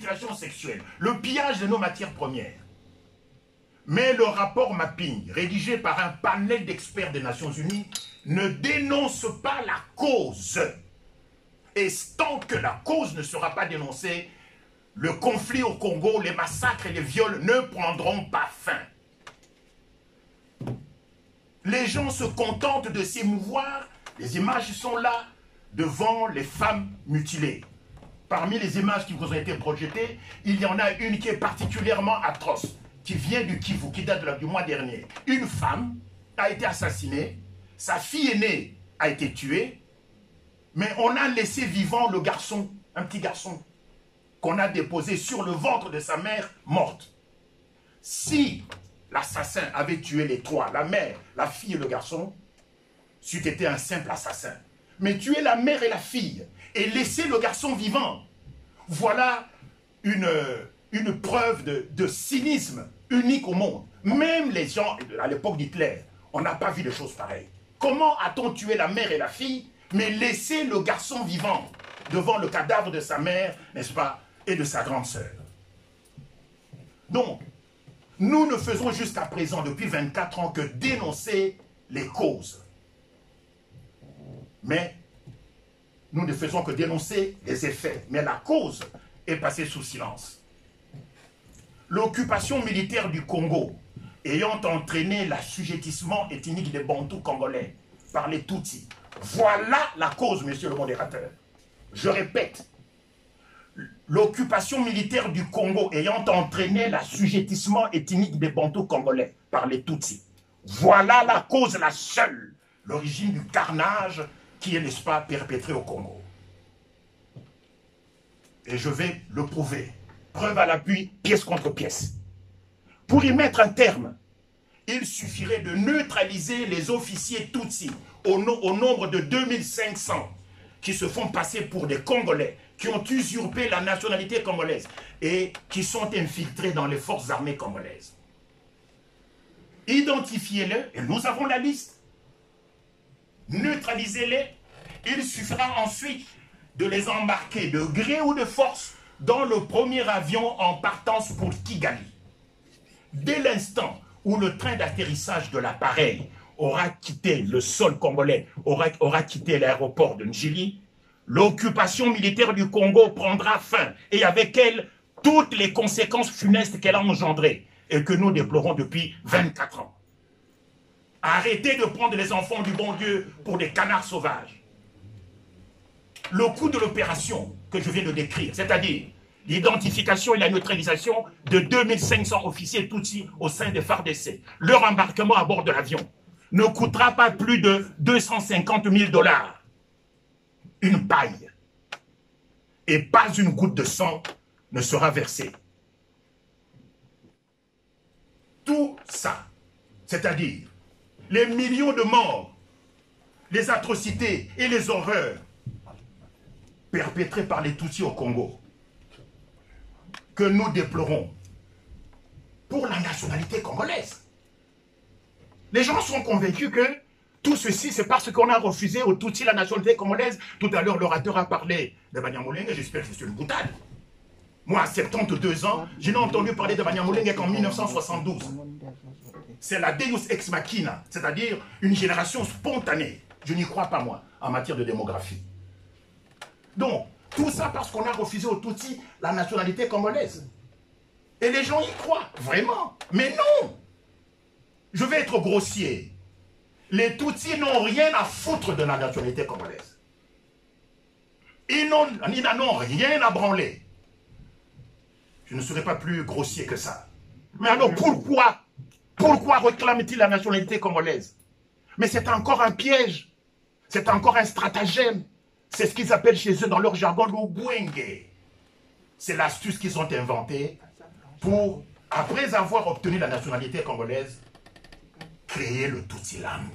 mutilation sexuelle, le pillage de nos matières premières. Mais le rapport Mapping, rédigé par un panel d'experts des Nations Unies, ne dénonce pas la cause. Et tant que la cause ne sera pas dénoncée, le conflit au Congo, les massacres et les viols ne prendront pas fin. Les gens se contentent de s'émouvoir, les images sont là, devant les femmes mutilées. Parmi les images qui vous ont été projetées, il y en a une qui est particulièrement atroce, qui vient du Kivu, qui date du mois dernier. Une femme a été assassinée, sa fille aînée a été tuée, mais on a laissé vivant le garçon, un petit garçon, qu'on a déposé sur le ventre de sa mère morte. Si l'assassin avait tué les trois, la mère, la fille et le garçon, c'eût été un simple assassin. Mais tuer la mère et la fille et laisser le garçon vivant, voilà une preuve de cynisme unique au monde. Même les gens, à l'époque d'Hitler, on n'a pas vu de choses pareilles. Comment a-t-on tué la mère et la fille, mais laissé le garçon vivant devant le cadavre de sa mère, n'est-ce pas, et de sa grande sœur? Donc, nous ne faisons jusqu'à présent, depuis 24 ans, que dénoncer les causes. Mais nous ne faisons que dénoncer les effets. Mais la cause est passée sous silence. L'occupation militaire du Congo ayant entraîné l'assujettissement ethnique des Bantous congolais par les Tutsis. Voilà la cause, monsieur le modérateur. Je répète, l'occupation militaire du Congo ayant entraîné l'assujettissement ethnique des Bantous congolais par les Tutsis. Voilà la cause, la seule, l'origine du carnage qui est, n'est-ce pas, perpétré au Congo. Et je vais le prouver. Preuve à l'appui, pièce contre pièce. Pour y mettre un terme, il suffirait de neutraliser les officiers Tutsis au nombre de 2500 qui se font passer pour des Congolais, qui ont usurpé la nationalité congolaise et qui sont infiltrés dans les forces armées congolaises. Identifiez-les, et nous avons la liste. Neutralisez-les. Il suffira ensuite de les embarquer de gré ou de force dans le premier avion en partance pour Kigali. Dès l'instant où le train d'atterrissage de l'appareil aura quitté le sol congolais, aura quitté l'aéroport de Njili, l'occupation militaire du Congo prendra fin et avec elle toutes les conséquences funestes qu'elle a engendrées et que nous déplorons depuis 24 ans. Arrêtez de prendre les enfants du bon Dieu pour des canards sauvages. Le coût de l'opération que je viens de décrire, c'est-à-dire l'identification et la neutralisation de 2500 officiers Tutsis au sein des FARDC, leur embarquement à bord de l'avion, ne coûtera pas plus de 250 000 $. Une paille. Et pas une goutte de sang ne sera versée. Tout ça, c'est-à-dire les millions de morts, les atrocités et les horreurs perpétrées par les Tutsis au Congo, que nous déplorons pour la nationalité congolaise. Les gens sont convaincus que tout ceci, c'est parce qu'on a refusé aux Tutsis la nationalité congolaise. Tout à l'heure, l'orateur a parlé de Banyamulenge, j'espère que c'est une boutade. Moi, à 72 ans, je n'ai entendu parler de Banyamulenge qu'en 1972. C'est la Deus ex machina, c'est-à-dire une génération spontanée. Je n'y crois pas, moi, en matière de démographie. Donc, tout ça parce qu'on a refusé aux Tutsis la nationalité congolaise. Et les gens y croient, vraiment. Mais non! Je vais être grossier. Les Tutsis n'ont rien à foutre de la nationalité congolaise. Ils n'en ont rien à branler. Je ne serai pas plus grossier que ça. Mais alors pourquoi réclament-ils la nationalité congolaise? Mais c'est encore un piège. C'est encore un stratagème. C'est ce qu'ils appellent chez eux dans leur jargon le Bwenge. C'est l'astuce qu'ils ont inventée pour, après avoir obtenu la nationalité congolaise, créer le Tutsiland,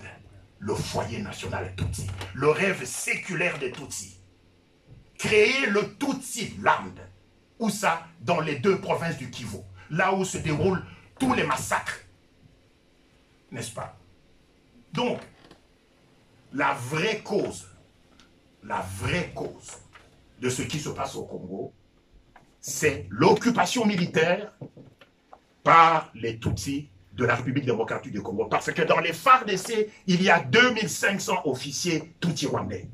le foyer national Tutsi, le rêve séculaire des Tutsis. Créer le Tutsiland. Où ça? Dans les 2 provinces du Kivu, là où se déroulent tous les massacres. N'est-ce pas? Donc, la vraie cause de ce qui se passe au Congo, c'est l'occupation militaire par les Tutsis de la République démocratique du Congo. Parce que dans les FARDC, il y a 2500 officiers Tutsis rwandais.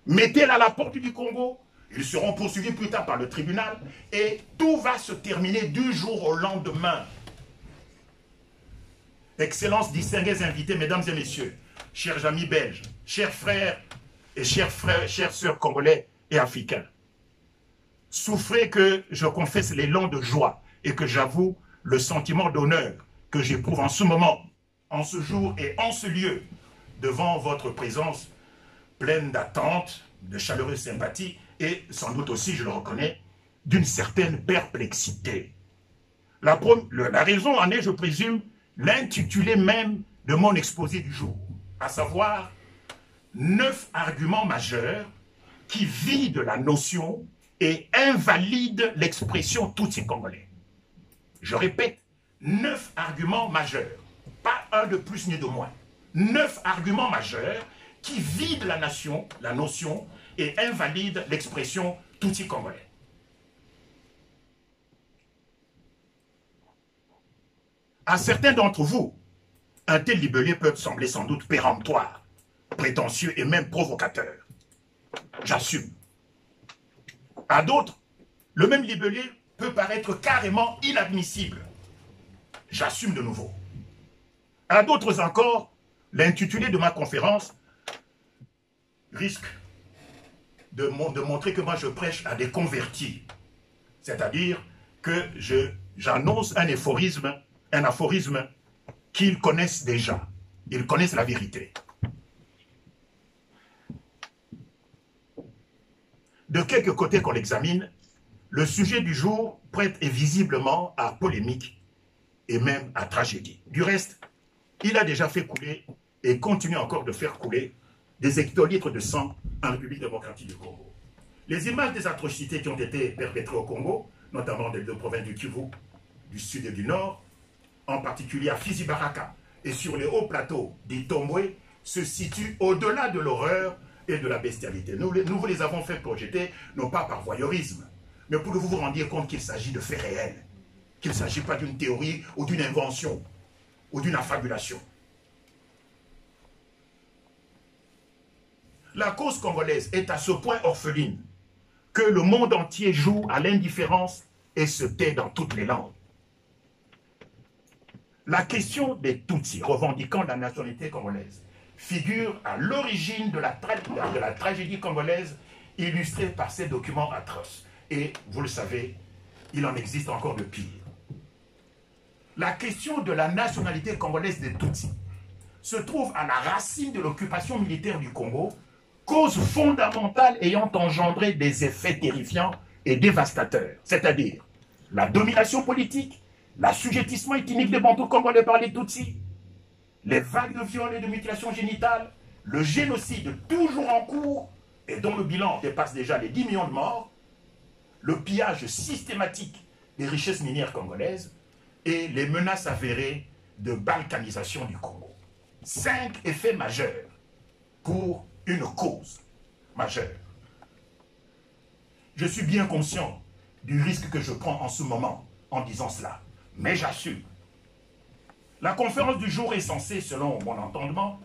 Mettez-les à la porte du Congo, ils seront poursuivis plus tard par le tribunal et tout va se terminer du jour au lendemain. Excellences, distingués invités, mesdames et messieurs, chers amis belges, chers frères et chères sœurs congolais et africains, souffrez que je confesse les langues de joie et que j'avoue le sentiment d'honneur que j'éprouve en ce moment, en ce jour et en ce lieu, devant votre présence pleine d'attente, de chaleureuse sympathie et sans doute aussi, je le reconnais, d'une certaine perplexité. La raison en est, je présume, l'intitulé même de mon exposé du jour, à savoir 9 arguments majeurs qui vident la notion et invalident l'expression Tutsi congolais. Je répète, 9 arguments majeurs, pas un de plus ni de moins. 9 arguments majeurs qui vident la notion et invalident l'expression Tutsi congolais. À certains d'entre vous, un tel libellé peut sembler sans doute péremptoire, prétentieux et même provocateur. J'assume. À d'autres, le même libellé peut paraître carrément inadmissible. J'assume de nouveau. À d'autres encore, l'intitulé de ma conférence risque de montrer que moi je prêche à des convertis. C'est-à-dire que j'annonce un aphorisme qu'ils connaissent déjà. Ils connaissent la vérité. De quelque côté qu'on l'examine, le sujet du jour prête visiblement à polémique et même à tragédie. Du reste, il a déjà fait couler et continue encore de faire couler des hectolitres de sang en République démocratique du Congo. Les images des atrocités qui ont été perpétrées au Congo, notamment des 2 provinces du Kivu, du sud et du nord, en particulier à Fizi-Baraka et sur les hauts plateaux d'Itombwe, se situent au-delà de l'horreur et de la bestialité. Nous vous les avons fait projeter, non pas par voyeurisme, mais pour que vous vous rendiez compte qu'il s'agit de faits réels, qu'il ne s'agit pas d'une théorie ou d'une invention ou d'une affabulation. La cause congolaise est à ce point orpheline que le monde entier joue à l'indifférence et se tait dans toutes les langues. La question des Tutsis revendiquant la nationalité congolaise figure à l'origine de la tragédie congolaise illustrée par ces documents atroces. Et vous le savez, il en existe encore de pire. La question de la nationalité congolaise des Tutsis se trouve à la racine de l'occupation militaire du Congo, cause fondamentale ayant engendré des effets terrifiants et dévastateurs, c'est-à-dire la domination politique, l'assujettissement ethnique des Bantous congolais par les Tutsis, les vagues de viols et de mutilations génitales, le génocide toujours en cours et dont le bilan dépasse déjà les 10 millions de morts, le pillage systématique des richesses minières congolaises et les menaces avérées de balkanisation du Congo. 5 effets majeurs pour une cause majeure. Je suis bien conscient du risque que je prends en ce moment en disant cela, mais j'assume. La conférence du jour est censée, selon mon entendement,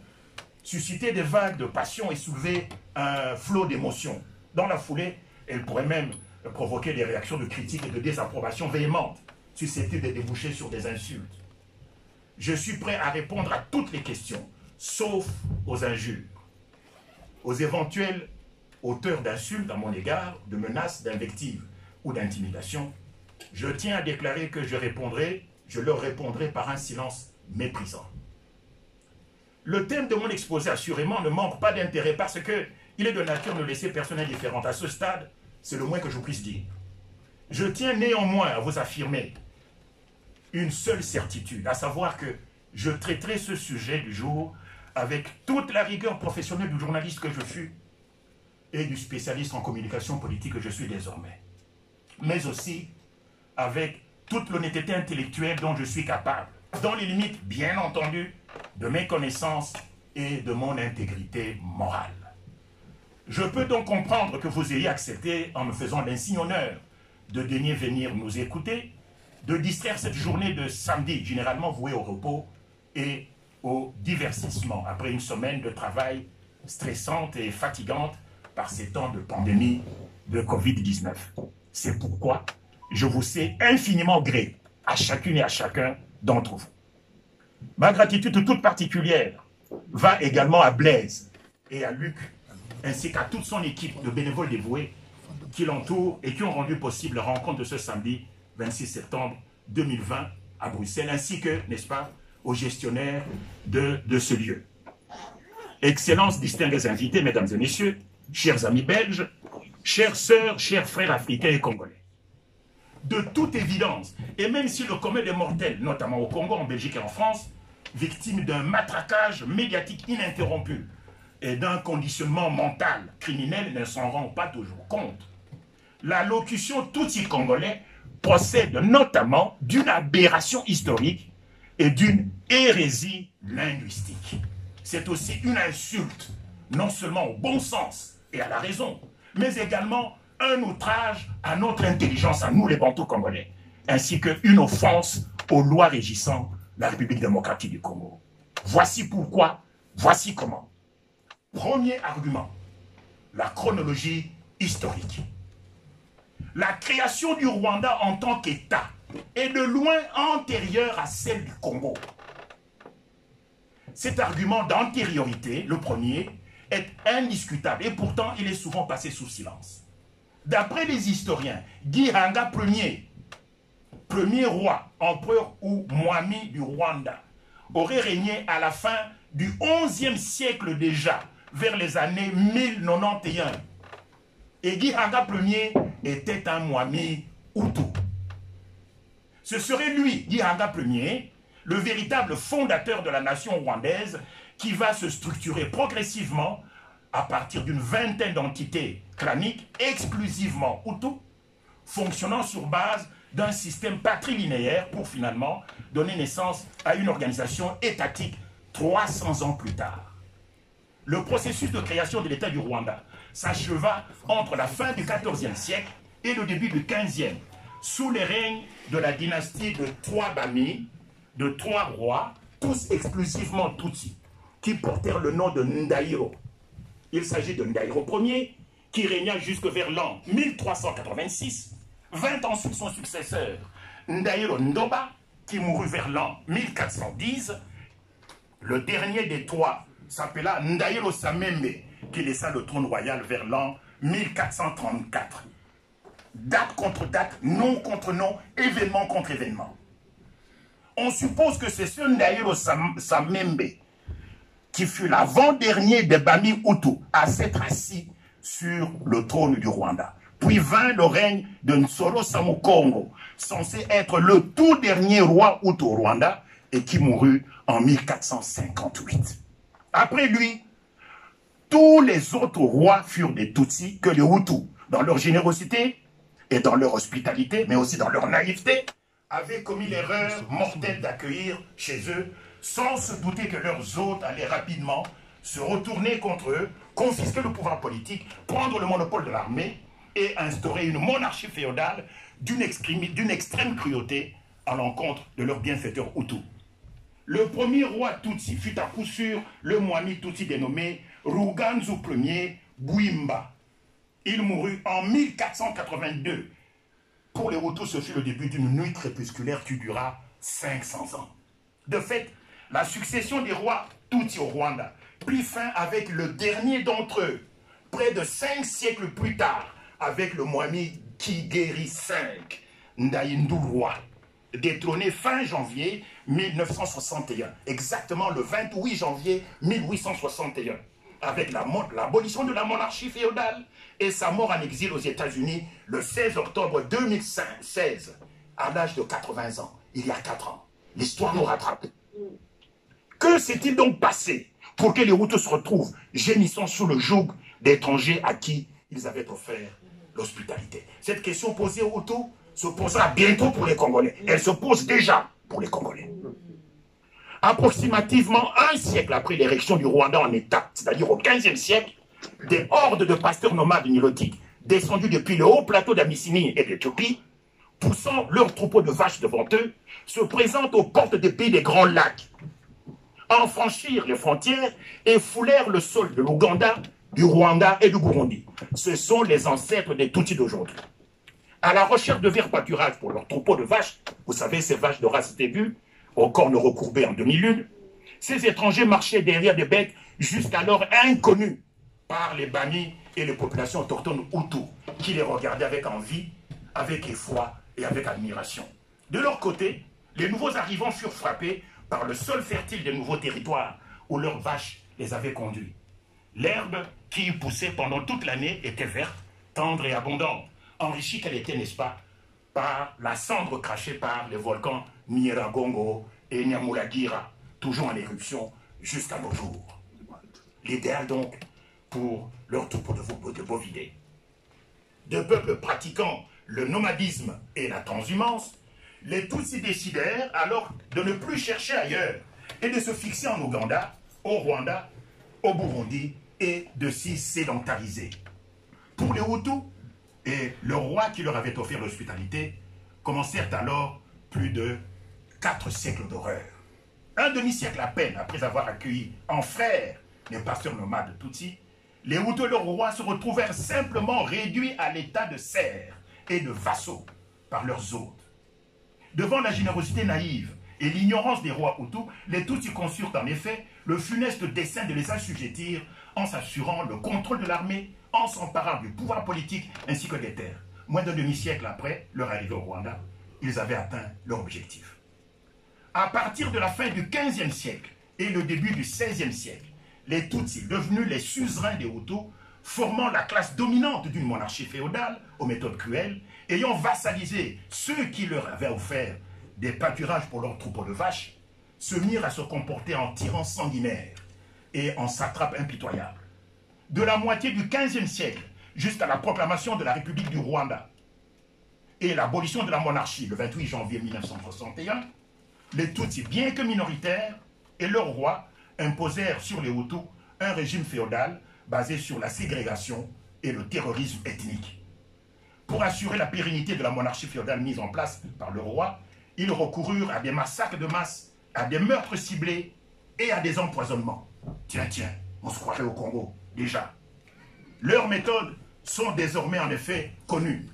susciter des vagues de passion et soulever un flot d'émotions. Dans la foulée, elle pourrait même provoquer des réactions de critique et de désapprobation véhémentes, susceptibles de déboucher sur des insultes. Je suis prêt à répondre à toutes les questions, sauf aux injures, aux éventuels auteurs d'insultes à mon égard, de menaces, d'invectives ou d'intimidation. Je tiens à déclarer que je leur répondrai par un silence méprisant. Le thème de mon exposé, assurément, ne manque pas d'intérêt parce qu'il est de nature de laisser personne indifférente. À ce stade, c'est le moins que je puisse dire. Je tiens néanmoins à vous affirmer une seule certitude, à savoir que je traiterai ce sujet du jour avec toute la rigueur professionnelle du journaliste que je fus et du spécialiste en communication politique que je suis désormais, mais aussi avec toute l'honnêteté intellectuelle dont je suis capable, dans les limites, bien entendu, de mes connaissances et de mon intégrité morale. Je peux donc comprendre que vous ayez accepté, en me faisant l'insigne honneur de daigner venir nous écouter, de distraire cette journée de samedi, généralement vouée au repos et au divertissement, après une semaine de travail stressante et fatigante par ces temps de pandémie de Covid-19. C'est pourquoi je vous sais infiniment gré à chacune et à chacun d'entre vous. Ma gratitude toute particulière va également à Blaise et à Luc, ainsi qu'à toute son équipe de bénévoles dévoués qui l'entourent et qui ont rendu possible la rencontre de ce samedi 26 septembre 2020 à Bruxelles, ainsi que, n'est-ce pas, aux gestionnaires de ce lieu. Excellences, distingués invités, mesdames et messieurs, chers amis belges, chères sœurs, chers frères africains et congolais. De toute évidence, et même si le commun des mortels, notamment au Congo, en Belgique et en France, victime d'un matraquage médiatique ininterrompu et d'un conditionnement mental criminel, ne s'en rend pas toujours compte, la locution Tutsi congolais procède notamment d'une aberration historique et d'une hérésie linguistique. C'est aussi une insulte, non seulement au bon sens et à la raison, mais également un outrage à notre intelligence, à nous les Bantous congolais, ainsi qu'une offense aux lois régissant la République démocratique du Congo. Voici pourquoi, voici comment. Premier argument, la chronologie historique. La création du Rwanda en tant qu'État est de loin antérieure à celle du Congo. Cet argument d'antériorité, le premier, est indiscutable et pourtant il est souvent passé sous silence. D'après les historiens, Gihanga Ier, premier roi, empereur ou Mwami du Rwanda, aurait régné à la fin du XIe siècle déjà, vers les années 1091. Et Gihanga Ier était un Mwami Hutu. Ce serait lui, Gihanga Ier, le véritable fondateur de la nation rwandaise qui va se structurer progressivement à partir d'une vingtaine d'entités claniques exclusivement Hutu, fonctionnant sur base d'un système patrilinéaire pour finalement donner naissance à une organisation étatique 300 ans plus tard. Le processus de création de l'État du Rwanda s'acheva entre la fin du XIVe siècle et le début du XVe, sous les règnes de la dynastie de trois Bami, de trois rois, tous exclusivement Tutsi, qui portèrent le nom de Ndaïro. Il s'agit de Ndaïro Ier, qui régna jusque vers l'an 1386, vint ensuite son successeur, Ndaïro Ndoba, qui mourut vers l'an 1410. Le dernier des trois s'appela Ndaïro Samembe, qui laissa le trône royal vers l'an 1434. Date contre date, nom contre nom, événement contre événement. On suppose que c'est ce Ndaïro Samembe qui fut l'avant-dernier des Bami Hutu à s'être assis sur le trône du Rwanda. Puis vint le règne de Nsoro Samukongo, censé être le tout dernier roi Hutu au Rwanda et qui mourut en 1458. Après lui, tous les autres rois furent des Tutsis que les Hutus, dans leur générosité et dans leur hospitalité, mais aussi dans leur naïveté, avaient commis l'erreur mortelle d'accueillir chez eux sans se douter que leurs hôtes allaient rapidement se retourner contre eux, confisquer le pouvoir politique, prendre le monopole de l'armée et instaurer une monarchie féodale d'une extrême cruauté à l'encontre de leurs bienfaiteurs Hutus. Le premier roi Tutsi fut à coup sûr le Mwami Tutsi dénommé Ruganzu Ier Bwimba. Il mourut en 1482. Pour les Hutus, ce fut le début d'une nuit crépusculaire qui dura 500 ans. De fait, la succession des rois Tutsi au Rwanda prit fin avec le dernier d'entre eux, près de 5 siècles plus tard, avec le Mwami Kigeri V, Ndaïndou-Roi, détrôné fin janvier 1961, exactement le 28 janvier 1861, avec l'abolition de la monarchie féodale et sa mort en exil aux États-Unis le 16 octobre 2016, à l'âge de 80 ans, il y a 4 ans. L'histoire nous rattrape. Que s'est-il donc passé pour que les Hutus se retrouvent gémissant sous le joug d'étrangers à qui ils avaient offert l'hospitalité? Cette question posée aux Hutus se posera bientôt pour les Congolais. Elle se pose déjà pour les Congolais. Approximativement un siècle après l'érection du Rwanda en État, c'est-à-dire au XVe siècle, des hordes de pasteurs nomades nilotiques descendus depuis le haut plateau d'Abyssinie et d'Éthiopie, poussant leurs troupeaux de vaches devant eux, se présentent aux portes des pays des Grands Lacs, en franchirent les frontières et foulèrent le sol de l'Ouganda, du Rwanda et du Burundi. Ce sont les ancêtres des Tutsis d'aujourd'hui. À la recherche de verts pâturages pour leurs troupeaux de vaches, vous savez, ces vaches de race aiguë, aux cornes recourbées en demi-lune, ces étrangers marchaient derrière des bêtes jusqu'alors inconnues par les bannis et les populations autochtones Hutus, qui les regardaient avec envie, avec effroi et avec admiration. De leur côté, les nouveaux arrivants furent frappés par le sol fertile des nouveaux territoires où leurs vaches les avaient conduits. L'herbe qui y poussait pendant toute l'année était verte, tendre et abondante, enrichie qu'elle était, n'est-ce pas, par la cendre crachée par les volcans Nyiragongo et Nyamulagira, toujours en éruption jusqu'à nos jours. L'idéal donc pour leur troupeau de bovidés. De peuples pratiquant le nomadisme et la transhumance, les Tutsis décidèrent alors de ne plus chercher ailleurs et de se fixer en Ouganda, au Rwanda, au Burundi et de s'y sédentariser. Pour les Hutus et le roi qui leur avait offert l'hospitalité, commencèrent alors plus de 4 siècles d'horreur. Un demi-siècle à peine après avoir accueilli en frères les pasteurs nomades Tutsis, les Hutus et leur roi se retrouvèrent simplement réduits à l'état de serfs et de vassaux par leurs hôtes. Devant la générosité naïve et l'ignorance des rois Hutus, les Tutsis conçurent en effet le funeste dessein de les assujettir en s'assurant le contrôle de l'armée, en s'emparant du pouvoir politique ainsi que des terres. Moins d'un demi-siècle après leur arrivée au Rwanda, ils avaient atteint leur objectif. À partir de la fin du XVe siècle et le début du XVIe siècle, les Tutsis, devenus les suzerains des Hutus, formant la classe dominante d'une monarchie féodale aux méthodes cruelles, ayant vassalisé ceux qui leur avaient offert des pâturages pour leurs troupeaux de vaches, se mirent à se comporter en tyrans sanguinaires et en satrapes impitoyables. De la moitié du XVe siècle jusqu'à la proclamation de la République du Rwanda et l'abolition de la monarchie le 28 janvier 1961, les Tutsis, bien que minoritaires, et leurs rois imposèrent sur les Hutus un régime féodal basé sur la ségrégation et le terrorisme ethnique. Pour assurer la pérennité de la monarchie féodale mise en place par le roi, ils recoururent à des massacres de masse, à des meurtres ciblés et à des empoisonnements. Tiens, on se croirait au Congo, déjà. Leurs méthodes sont désormais en effet connues.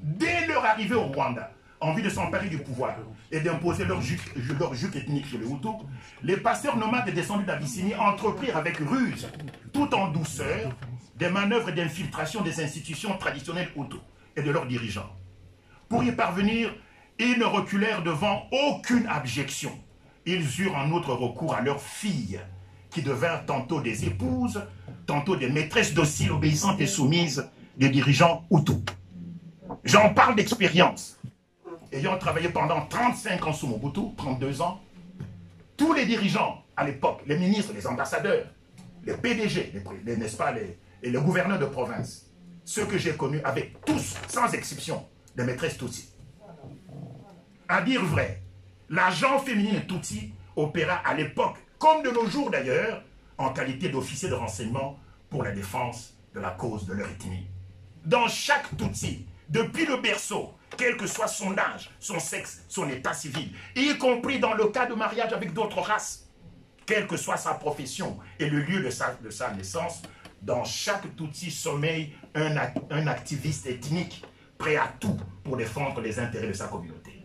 Dès leur arrivée au Rwanda, en vue de s'emparer du pouvoir et d'imposer leur juk ethnique sur les Hutus, les pasteurs nomades descendus d'Abyssinie entreprirent avec ruse, tout en douceur, des manœuvres d'infiltration des institutions traditionnelles Hutus et de leurs dirigeants. Pour y parvenir, ils ne reculèrent devant aucune abjection. Ils eurent en outre recours à leurs filles, qui devinrent tantôt des épouses, tantôt des maîtresses dociles, obéissantes et soumises des dirigeants Hutus. J'en parle d'expérience. Ayant travaillé pendant 35 ans sous Mobutu, 32 ans, tous les dirigeants à l'époque, les ministres, les ambassadeurs, les PDG, n'est-ce pas, et les gouverneurs de province, ceux que j'ai connus avaient tous, sans exception, des maîtresses Tutsis. À dire vrai, l'agent féminine Tutsi opéra à l'époque, comme de nos jours d'ailleurs, en qualité d'officier de renseignement pour la défense de la cause de leur ethnie. Dans chaque Tutsi, depuis le berceau, quel que soit son âge, son sexe, son état civil, y compris dans le cas de mariage avec d'autres races, quelle que soit sa profession et le lieu de sa naissance, dans chaque Tutsi sommeille un activiste ethnique prêt à tout pour défendre les intérêts de sa communauté.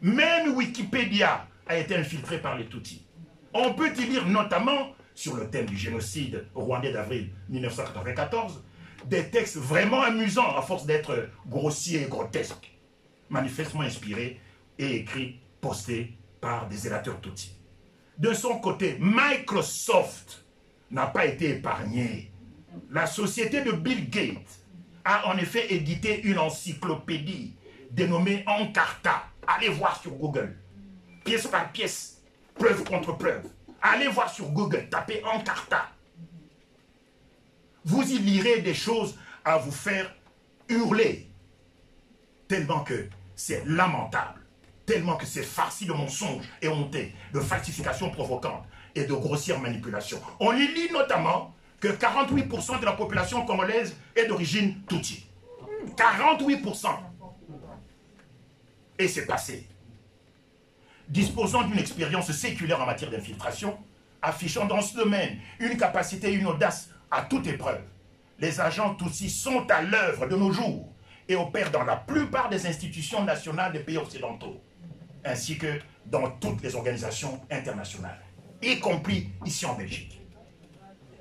Même Wikipédia a été infiltré par les Tutsis. On peut y lire notamment, sur le thème du génocide rwandais d'avril 1994, des textes vraiment amusants à force d'être grossiers et grotesques, manifestement inspirés et écrits, postés par des zélateurs Tutsis. De son côté, Microsoft n'a pas été épargné. La société de Bill Gates a en effet édité une encyclopédie dénommée Encarta. Allez voir sur Google, pièce par pièce, preuve contre preuve. Allez voir sur Google, tapez Encarta. Vous y lirez des choses à vous faire hurler, tellement que c'est lamentable, tellement que c'est farci de mensonges et hontés, de falsifications provocantes et de grossières manipulations. On y lit notamment que 48% de la population congolaise est d'origine Tutsi. 48%. Et c'est passé. Disposant d'une expérience séculaire en matière d'infiltration, affichant dans ce domaine une capacité et une audace à toute épreuve, les agents Tutsis sont à l'œuvre de nos jours et opèrent dans la plupart des institutions nationales des pays occidentaux, ainsi que dans toutes les organisations internationales, y compris ici en Belgique.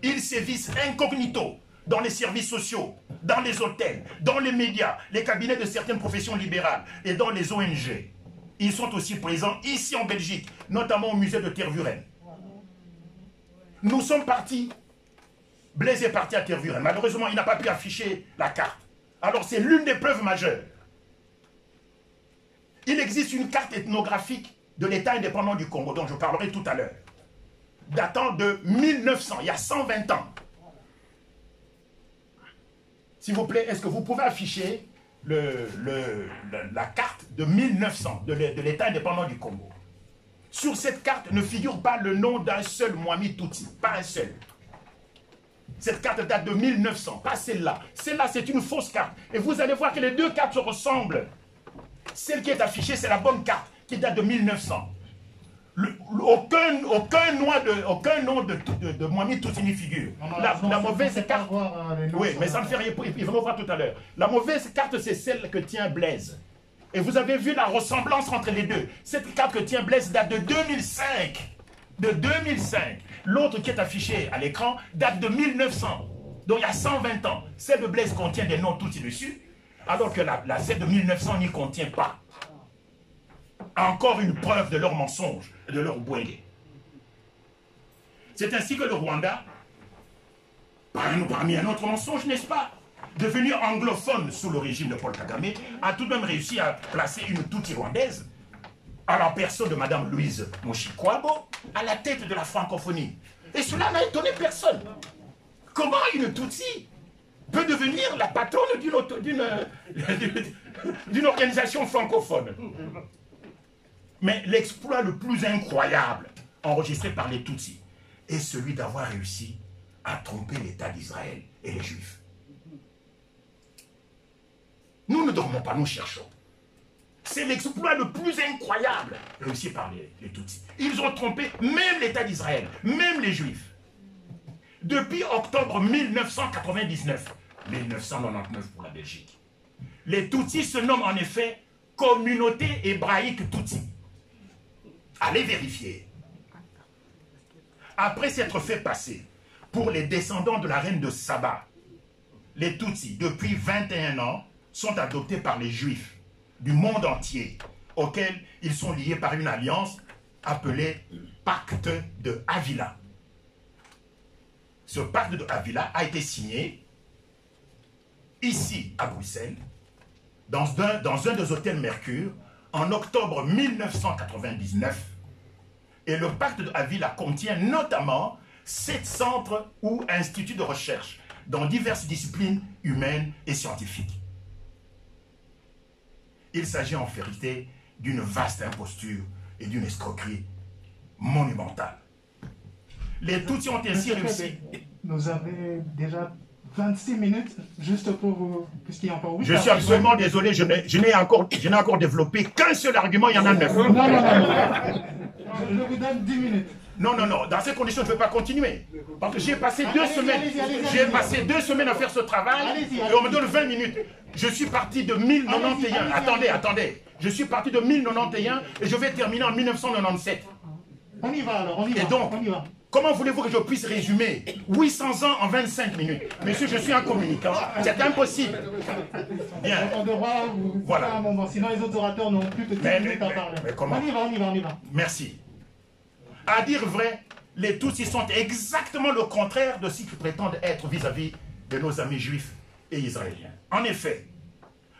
Ils sévissent incognito dans les services sociaux, dans les hôtels, dans les médias, les cabinets de certaines professions libérales et dans les ONG. Ils sont aussi présents ici en Belgique, notamment au musée de Tervuren. Nous sommes partis. Blaise est parti à Tervuren. Malheureusement, il n'a pas pu afficher la carte. Alors, c'est l'une des preuves majeures. Il existe une carte ethnographique de l'État indépendant du Congo, dont je parlerai tout à l'heure, datant de 1900, il y a 120 ans. S'il vous plaît, est-ce que vous pouvez afficher la carte de 1900 de l'État indépendant du Congo? Sur cette carte ne figure pas le nom d'un seul Mohamed Tutsi, pas un seul. Cette carte date de 1900, pas celle-là. Celle-là, c'est une fausse carte. Et vous allez voir que les deux cartes se ressemblent. Celle qui est affichée, c'est la bonne carte, qui date de 1900. Aucun nom de Mohamed Tutsi n'y figure. La mauvaise carte... Oui, mais ça ne fait rien. Il va me voir tout à l'heure. La mauvaise carte, c'est celle que tient Blaise. Et vous avez vu la ressemblance entre les deux. Cette carte que tient Blaise date de 2005. De 2005. L'autre qui est affichée à l'écran date de 1900. Donc il y a 120 ans. Celle de Blaise contient des noms tout dessus, alors que celle de 1900 n'y contient pas. Encore une preuve de leur mensonge et de leur bouillie. C'est ainsi que le Rwanda, parmi un autre mensonge, n'est-ce pas, devenu anglophone sous le régime de Paul Kagame, a tout de même réussi à placer une Tutsi rwandaise à la personne de Mme Louise Mushikwabo à la tête de la francophonie. Et cela n'a étonné personne. Comment une Tutsi peut devenir la patronne d'une organisation francophone? Mais l'exploit le plus incroyable enregistré par les Tutsis est celui d'avoir réussi à tromper l'État d'Israël et les Juifs. Nous ne dormons pas, nous cherchons. C'est l'exploit le plus incroyable réussi par les Tutsis. Ils ont trompé même l'État d'Israël, même les Juifs. Depuis octobre 1999, 1999 pour la Belgique, les Tutsis se nomment en effet Communauté hébraïque Tutsi. Allez vérifier. Après s'être fait passer pour les descendants de la reine de Saba, les Tutsis, depuis 21 ans, sont adoptés par les Juifs du monde entier, auxquels ils sont liés par une alliance appelée Pacte de Avila. Ce pacte de Avila a été signé ici à Bruxelles, dans un des hôtels Mercure, en octobre 1999. Et le pacte de Avila contient notamment 7 centres ou instituts de recherche dans diverses disciplines humaines et scientifiques. Il s'agit en vérité d'une vaste imposture et d'une escroquerie monumentale. Les Tutsis ont ainsi réussi. Nous avons déjà 26 minutes juste pour vous, puisqu'il y a encore 8. Je suis absolument désolé, je n'ai encore développé qu'un seul argument, il y en a 9. Non. Je vous donne 10 minutes. Non, dans ces conditions, je ne peux pas continuer. Parce que j'ai passé 2 semaines. J'ai passé 2 semaines à faire ce travail et on me donne 20 minutes. Je suis parti de 1091. Attendez. Je suis parti de 1091 et je vais terminer en 1997. On y va alors, on y va. Et donc, comment voulez-vous que je puisse résumer 800 ans en 25 minutes? Monsieur, je suis un communicant. C'est impossible. Bien. On devra vous faire un moment, sinon les autres orateurs n'ont plus que 10 minutes à parler. Mais comment? On y va. Merci. À dire vrai, les Tutsis sont exactement le contraire de ce qu'ils prétendent être vis-à-vis de nos amis juifs et israéliens. En effet,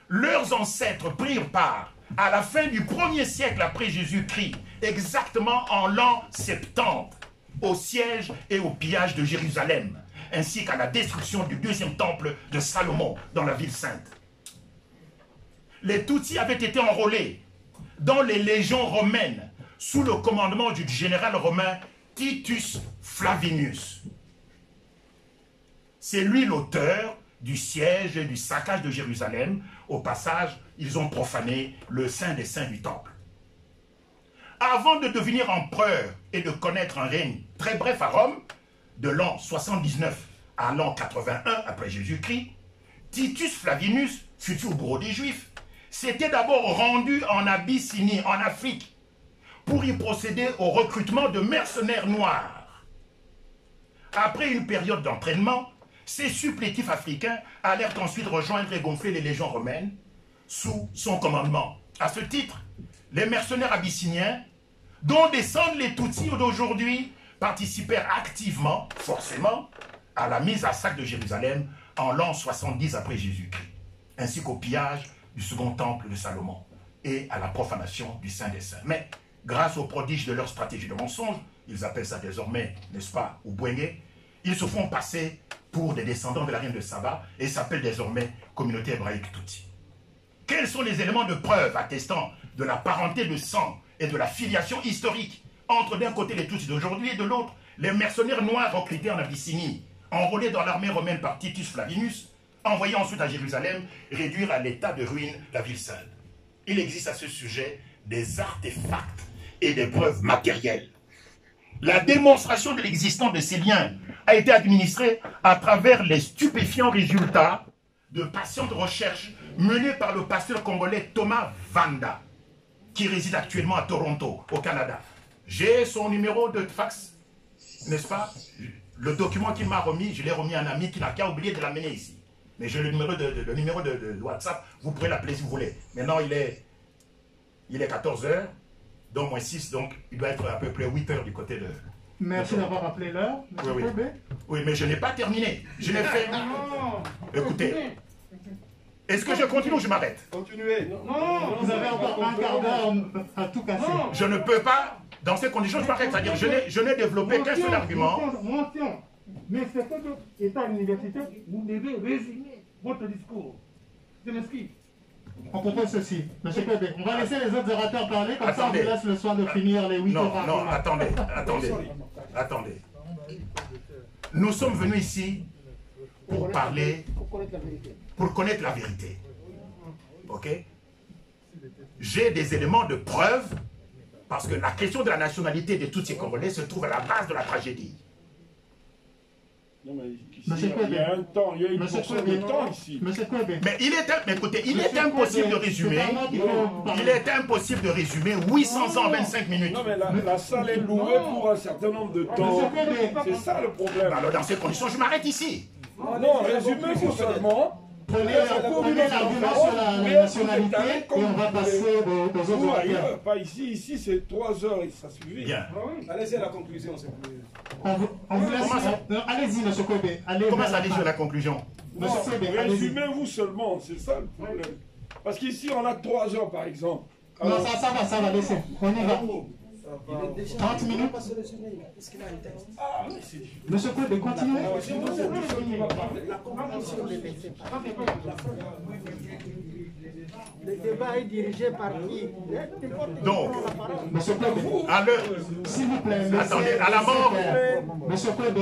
leurs ancêtres prirent part à la fin du 1er siècle après Jésus-Christ, exactement en l'an 70, au siège et au pillage de Jérusalem, ainsi qu'à la destruction du 2e temple de Salomon dans la ville sainte. Les Tutsis avaient été enrôlés dans les légions romaines sous le commandement du général romain Titus Flavius. C'est lui l'auteur du siège et du saccage de Jérusalem. Au passage, ils ont profané le Saint des Saints du Temple. Avant de devenir empereur et de connaître un règne très bref à Rome, de l'an 79 à l'an 81 après Jésus-Christ, Titus Flavianus, futur bourreau des Juifs, s'était d'abord rendu en Abyssinie, en Afrique, pour y procéder au recrutement de mercenaires noirs. Après une période d'entraînement, ces supplétifs africains allèrent ensuite rejoindre et gonfler les légions romaines sous son commandement. À ce titre, les mercenaires abyssiniens, dont descendent les Tutsis d'aujourd'hui, participèrent activement, forcément, à la mise à sac de Jérusalem en l'an 70 après Jésus-Christ, ainsi qu'au pillage du second temple de Salomon et à la profanation du Saint des Saints. Mais, grâce aux prodiges de leur stratégie de mensonge, ils appellent ça désormais, n'est-ce pas, Ubwenge, ils se font passer pour des descendants de la reine de Saba et s'appellent désormais communauté hébraïque Tutsi. Quels sont les éléments de preuve attestant de la parenté de sang et de la filiation historique entre d'un côté les Tutsis d'aujourd'hui et de l'autre les mercenaires noirs recrutés en Abyssinie, enrôlés dans l'armée romaine par Titus Flavianus, envoyés ensuite à Jérusalem réduire à l'état de ruine la ville sainte? Il existe à ce sujet des artefacts et des preuves matérielles. La démonstration de l'existence de ces liens a été administrée à travers les stupéfiants résultats de patientes recherches menées par le pasteur congolais Thomas Vanda, qui réside actuellement à Toronto, au Canada. J'ai son numéro de fax, n'est-ce pas? Le document qu'il m'a remis, je l'ai remis à un ami qui n'a qu'à oublier de l'amener ici. Mais j'ai le numéro de WhatsApp, vous pourrez l'appeler si vous voulez. Maintenant, il est 14h, donc moins 6, donc il doit être à peu près 8h du côté de... Merci d'avoir rappelé l'heure, M. Kobe. Oui, mais je n'ai pas terminé. Je n'ai fait... Écoutez, est-ce que je continue ou je m'arrête? Continuez. Non, vous avez encore un quart d'heure à tout casser. Je ne peux pas, dans ces conditions, je m'arrête. C'est-à-dire, je n'ai développé qu'un seul argument. Mention. Mais c'est que état universitaire, vous devez résumer votre discours. Je m'excuse. On propose ceci, M. Kobe. On va laisser les autres orateurs parler, comme ça on vous laisse le soin de finir les 8 heures. Non, attendez. Nous sommes venus ici pour parler, pour connaître la vérité. Ok? J'ai des éléments de preuve, parce que la question de la nationalité de tous ces Congolais se trouve à la base de la tragédie. Non, mais ici, il y a un temps, il y a une portion de temps ici. Mais écoutez, il est impossible de résumer. Il est impossible de résumer 800 ans en 25 minutes. Non, mais la salle est louée pour un certain nombre de temps. C'est ça le problème. Alors dans ces conditions, je m'arrête ici. Non, résumez-vous seulement. Prenez l'argument sur la nationalité et on va passer aux autres orateurs. Pas ici, ici c'est 3 heures et ça suffit. Bien. Allez-y à la conclusion, s'il vous plaît. On vous laisse. Allez-y, M. Kobe. Comment ça dit sur la conclusion? Résumez-vous seulement, c'est ça le problème. Parce qu'ici on a 3 heures par exemple. Non, ça va, laissez. On y va. 30 minutes. Monsieur Kobe, continuez. La conclusion ne laissez pas. Le débat est dirigé par qui? Donc, Monsieur Kobe, à l'heure... s'il vous plaît, Attendez, à la mort... Monsieur Kobe,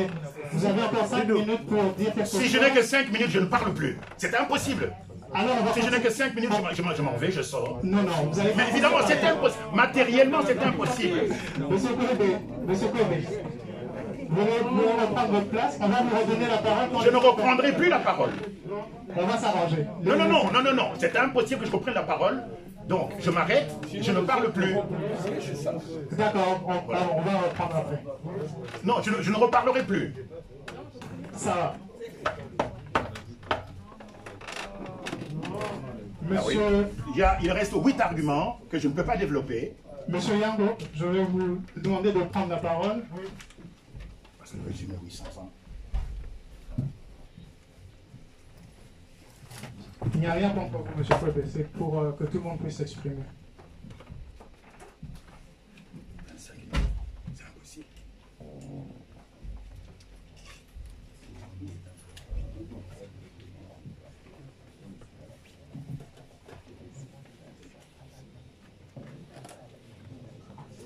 vous avez encore 5 minutes pour dire quelque chose. Si je n'ai que 5 minutes, je ne parle plus. C'est impossible. Alors, si je n'ai que 5 minutes, je m'en vais, je sors. Non, vous allez... Mais évidemment, c'est impossible. Matériellement, c'est impossible. Monsieur Kobe, vous voulez reprendre votre place? On va vous redonner la parole. Je ne reprendrai plus la parole. On va s'arranger. Non. C'est impossible que je reprenne la parole. Donc, je m'arrête, je ne parle plus. D'accord, on va reprendre après. Non, je ne reparlerai plus. Ça va. Monsieur... Il reste 8 arguments que je ne peux pas développer. Monsieur Yango, je vais vous demander de prendre la parole. Parce que le résumé 800 ans. Il n'y a rien contre vous, M. Kobe, c'est pour que tout le monde puisse s'exprimer.